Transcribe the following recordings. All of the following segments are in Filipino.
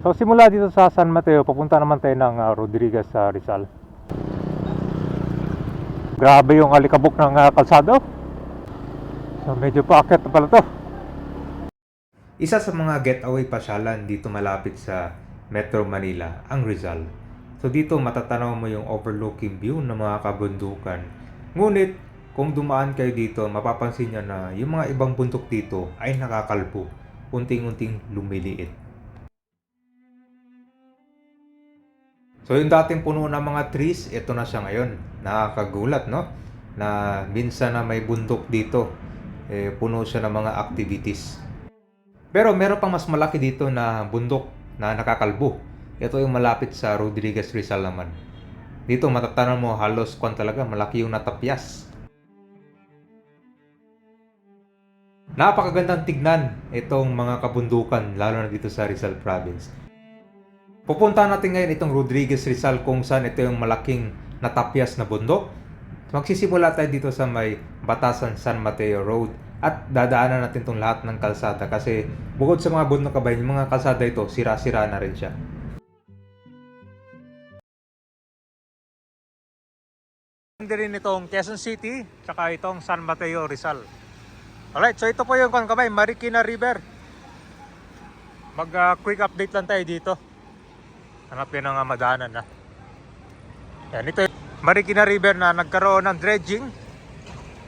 So simula dito sa San Mateo, papunta naman tayo ng Rodriguez sa Rizal. Grabe yung alikabok ng kalsada. So medyo paakyat na pala to. Isa sa mga getaway pasyalan dito malapit sa Metro Manila, ang Rizal. So dito matatanaw mo yung overlooking view ng mga kabundukan. Ngunit kung dumaan kayo dito, mapapansin nyo na yung mga ibang bundok dito ay nakakalbo. Unting-unting lumiliit. So yung dating puno ng mga trees, ito na siya ngayon. Nakakagulat, no? Na minsan na may bundok dito, puno siya ng mga activities. Pero meron pang mas malaki dito na bundok na nakakalbo. Ito yung malapit sa Rodriguez Rizal naman. Dito matatanaw mo halos talaga malaki yung natapyas. Napakagandang tignan itong mga kabundukan lalo na dito sa Rizal Province. Pupunta natin ngayon itong Rodriguez Rizal kung saan ito yung malaking natapyas na bundok. Magsisimula tayo dito sa may Batasan San Mateo Road at dadaanan natin itong lahat ng kalsada kasi bukod sa mga bundok kabayan, yung mga kalsada ito sira-sira na rin siya. Hindi rin itong Quezon City tsaka itong San Mateo Rizal. Alright, so ito po yung kabay, Marikina River. Mag quick update lang tayo dito. Hanapin ang madaanan na. Yan, ito yung Marikina River na nagkaroon ng dredging.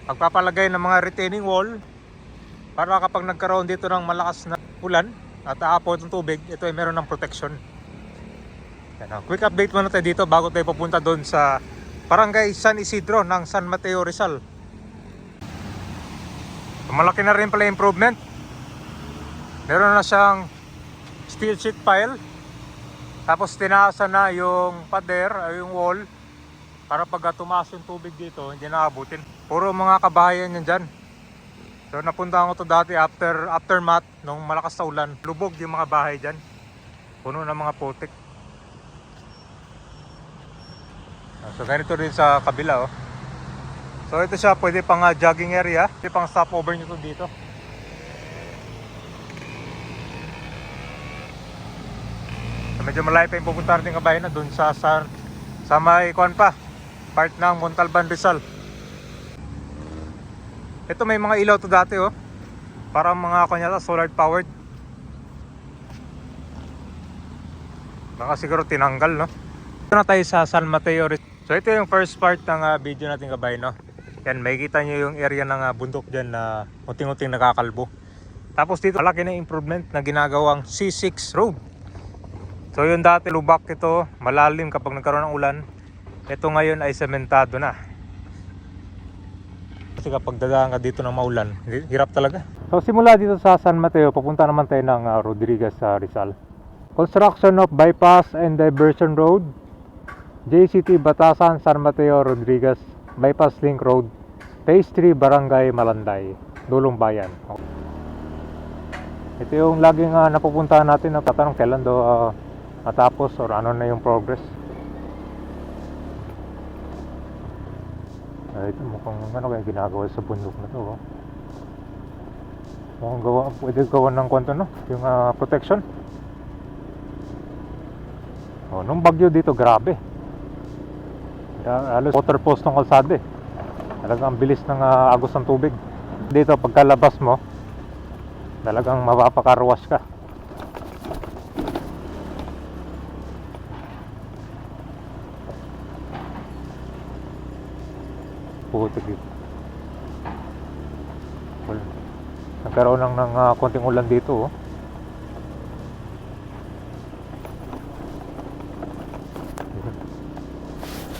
Magpapalagay ng mga retaining wall para kapag nagkaroon dito ng malakas na ulan at aapot ng tubig, ito ay meron ng protection. Yan, quick update muna tayo dito bago tayo pupunta doon sa Barangay San Isidro ng San Mateo Rizal. Malaki na rin pala improvement. Meron na siyang steel sheet pile. Tapos tinaasan na yung pader ay yung wall para pag tumaas yung tubig dito hindi naabutin. Puro mga kabahayan yan dyan. So napunta ko to dati aftermath nung malakas na ulan. Lubog yung mga bahay dyan. Puno ng mga putik. So ganito rin sa kabila. So ito siya, pwede pang jogging area. Pwede pang stopover nyo to dito. Medyo malayo pa yung pupunta natin kabayan na doon sa may kuan pa part ng Montalban Rizal. Ito may mga ilaw to dati parang mga kanya solar powered. Baka siguro tinanggal, no? Ito na tayo sa San Mateo Rizal. So ito yung first part ng video natin kabayan, no? Yan, makikita nyo yung area ng bundok dyan na unting-unting nakakalbo. Tapos dito malaki na improvement na ginagawang C6 road. So yung dati lubak ito, malalim kapag nagkaroon ng ulan. Ito ngayon ay sementado na. Kasi kapag dadaan ka dito ng maulan, hirap talaga. So simula dito sa San Mateo, papunta naman tayo ng Rodriguez sa Rizal. Construction of bypass and diversion road, JCT Batasan San Mateo Rodriguez Bypass Link Road, Phase 3 Barangay Malanday, Dulong Bayan. Ito yung laging napupuntahan natin na tatanong kailan daw matapos or ano na yung progress. Ito mukhang ano kaya ginagawa sa bundok na to. Mukhang pwede gawa ng kwento, no? Yung protection. Nung bagyo dito, grabe. Halos water post ng kalsada. Talagang bilis ng agos ng tubig. Dito pagkalabas mo, talagang mapapakarwas ka. Putik dito. Nagkaroon lang ng konting ulan dito.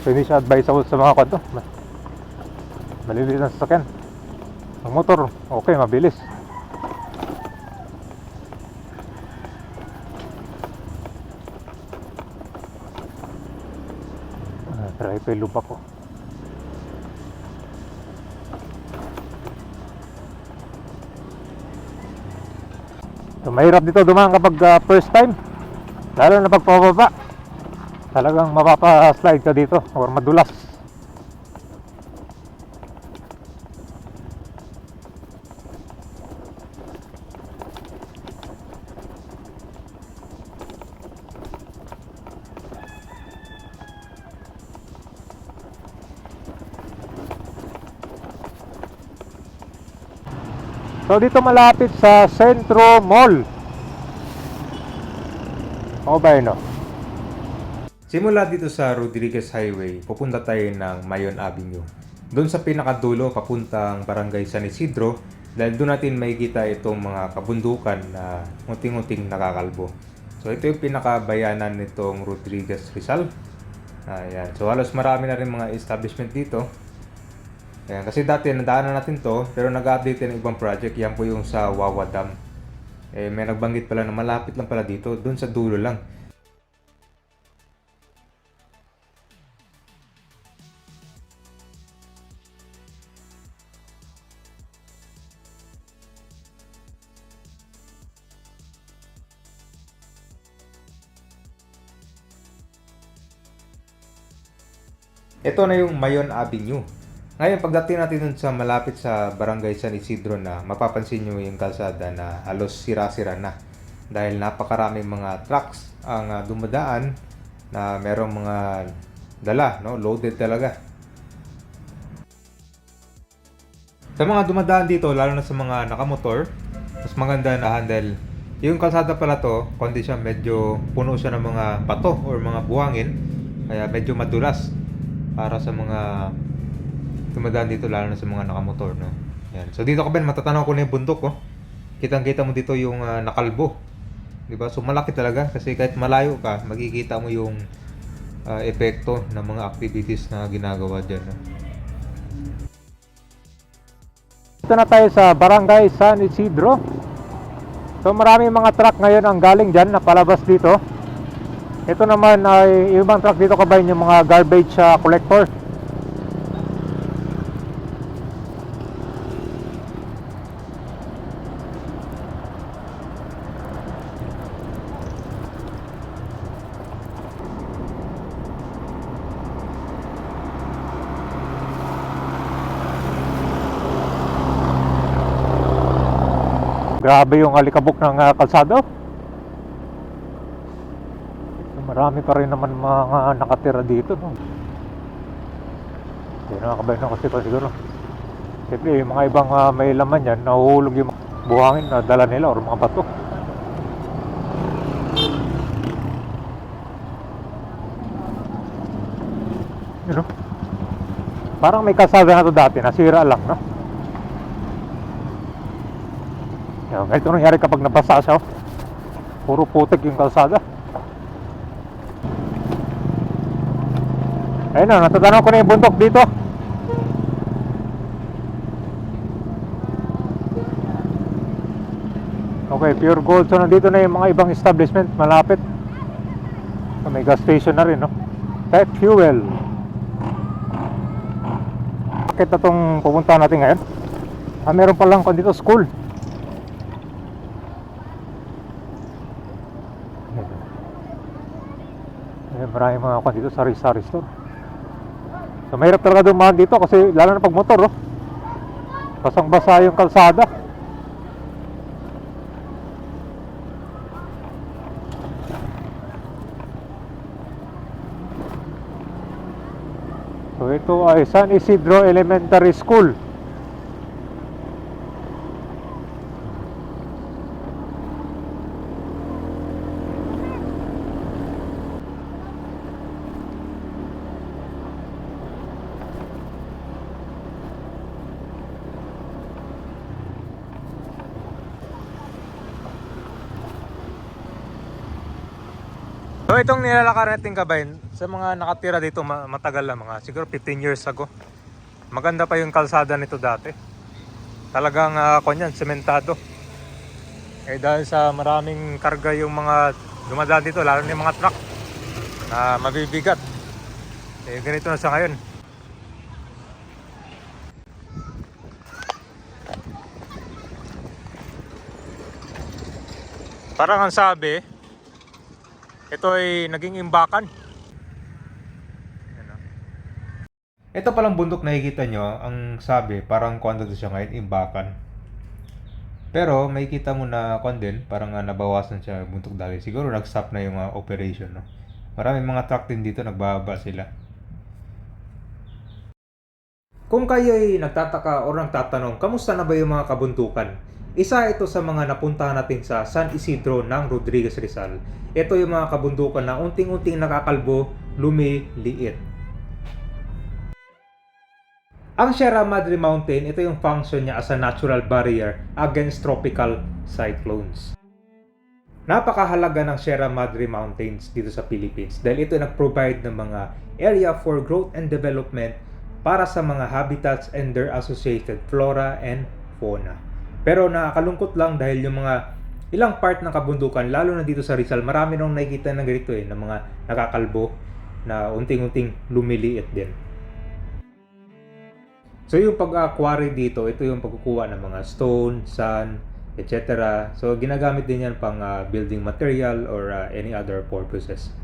So hindi siya advisable sa mga kanto. Malilit ang sasakyan. Ang motor, okay, mabilis. Try pa yung lubak ko. So mahirap dito dumaan kapag first time. Lalo na pagpababa. Talagang mapapa-slide ka dito or madulas. So dito malapit sa Centro Mall. O ba yun, no? Simula dito sa Rodriguez Highway, pupunta tayo ng Mayon Avenue. Doon sa pinakadulo, papuntang Barangay San Isidro, dahil doon natin makikita itong mga kabundukan na ngunting-ngunting nakakalbo. So ito yung pinakabayanan nitong Rodriguez Rizal. Ayan. So halos marami na rin mga establishment dito. Ayan. Kasi dati nadaanan natin to, pero nag-update ng ibang project. Yan po yung sa Wawa Dam. May nagbanggit pala na malapit lang pala dito, doon sa dulo lang. Ito na yung Mayon Avenue. Ngayon, pagdating natin dun sa malapit sa Barangay San Isidro na, mapapansin nyo yung kalsada na halos sira-sira na. Dahil napakaraming mga trucks ang dumadaan na merong mga dala, no? Loaded talaga. Sa mga dumadaan dito, lalo na sa mga nakamotor, mas maganda na handle. Yung kalsada pala to, kundi siya medyo puno siya ng mga bato or mga buhangin, kaya medyo madulas para sa mga dumadaan dito, lalo na sa mga nakamotor, no? Yan. So dito ka ba, matatanaw ko na yung bundok, oh. Kitang-kita mo dito yung nakalbo. 'Di ba? So malaki talaga kasi kahit malayo ka, makikita mo yung epekto ng mga activities na ginagawa diyan, no? Dito na tayo sa Barangay San Isidro. So maraming mga truck ngayon ang galing diyan na palabas dito. Ito naman ay ibang truck dito kabayan, yung mga garbage collector. Grabe yung alikabok ng kalsada. Marami pa rin naman mga nakatira dito, no? Hindi nakakabayan na kasi siguro. Siyempre, yung mga ibang may laman yan, nahuhulog yung buhangin na dala nila or mga bato. You know? Parang may kalsada na to dati, nasira lang, no? Yan, ganito nangyari kapag nabasa siya, oh. Puro putik yung kalsada. Ayun na, natatanaw ko na yung bundok dito. Okay, pure gold. So nandito na yung mga ibang establishment malapit. So, may gas station na rin, no? Pet fuel. Bakit na itong pupunta natin ngayon? Meron palang dito school. Maraming mga dito, sari-sari store. So mahirap talaga dumaan dito kasi lalo na pag motor, oh. Basang-basa yung kalsada. So ito ay San Isidro Elementary School. So itong nilalakar natin kabayan, sa mga nakatira dito matagal na, mga siguro 15 years ago. Maganda pa yung kalsada nito dati. Talagang kanyan, sementado. Dahil sa maraming karga yung mga dumadaan dito, lalo na yung mga truck na mabibigat. Ganito na sa ngayon. Parang ang sabi, ito ay naging imbakan. Ito palang bundok nakikita nyo, ang sabi parang kuwan doon siya ngayon, imbakan. Pero may kita mo na kuwan din, parang nabawasan siya bundok dali. Siguro nag-stop na yung operation, no? Maraming mga truck din dito, nagbaba sila. Kung kayo ay nagtataka o nagtatanong, kamusta na ba yung mga kabundukan? Isa ito sa mga napuntahan natin sa San Isidro ng Rodriguez Rizal. Ito yung mga kabundukan na unting-unting nakakalbo, lumiliit. Ang Sierra Madre Mountain, ito yung function niya as a natural barrier against tropical cyclones. Napakahalaga ng Sierra Madre Mountains dito sa Philippines dahil ito nag-provide ng mga area for growth and development para sa mga habitats and their associated flora and fauna. Pero nakakalungkot lang dahil yung mga ilang part ng kabundukan, lalo na dito sa Rizal, marami nang nakikita na ganito ng mga nakakalbo na unting-unting lumiliit din. So yung pag-quarry dito, ito yung pagkukuha ng mga stone, sand, etc. So ginagamit din yan pang building material or any other purposes.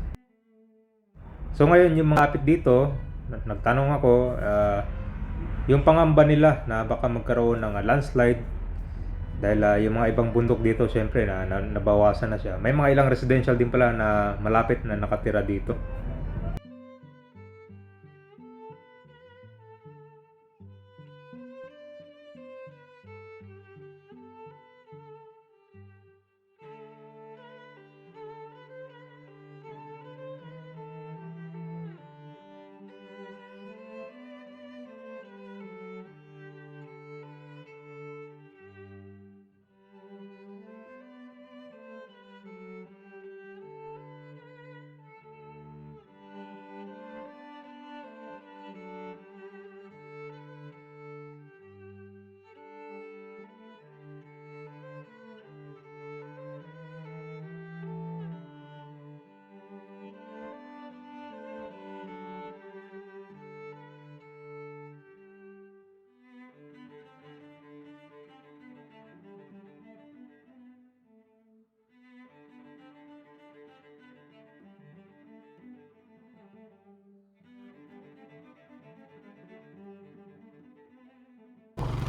So ngayon yung mga kapit dito, nagtanong ako, yung pangamba nila na baka magkaroon ng landslide dahil yung mga ibang bundok dito syempre nabawasan na siya. May mga ilang residential din pala na malapit na nakatira dito.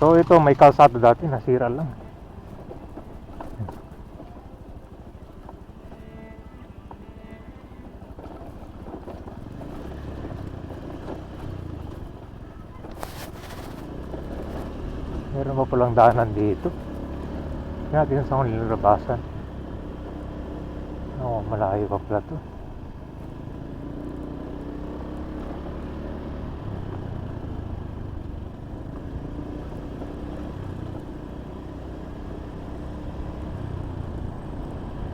So ito may kalsada dati, nasira lang. Meron pa palang daanan dito. Kaya natin sa kung nilalabasan. Malayo pa pala to.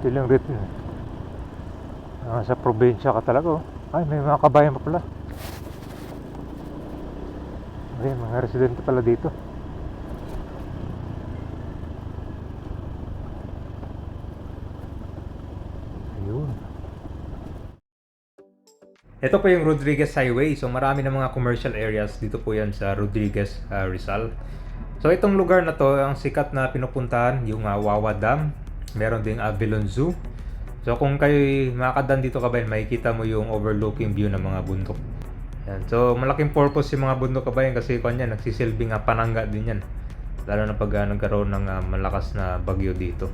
Ito lang rito. Sa probinsya ka talaga. Ay, may mga kabayan pa pala. Ay, mga residente pala dito. Ayun. Ito po yung Rodriguez Highway. So marami na mga commercial areas dito po yan sa Rodriguez, Rizal. So itong lugar na to, ang sikat na pinupuntahan, yung Wawa Dam. Meron ding Avilon Zoo. So kung kayo makakadan dito kabayan, makikita mo yung overlooking view ng mga bundok. Yan. So malaking purpose yung mga bundok kabayan kasi kanya nagsisilbing panangga din yan. Lalo na pag nagkaroon ng malakas na bagyo dito.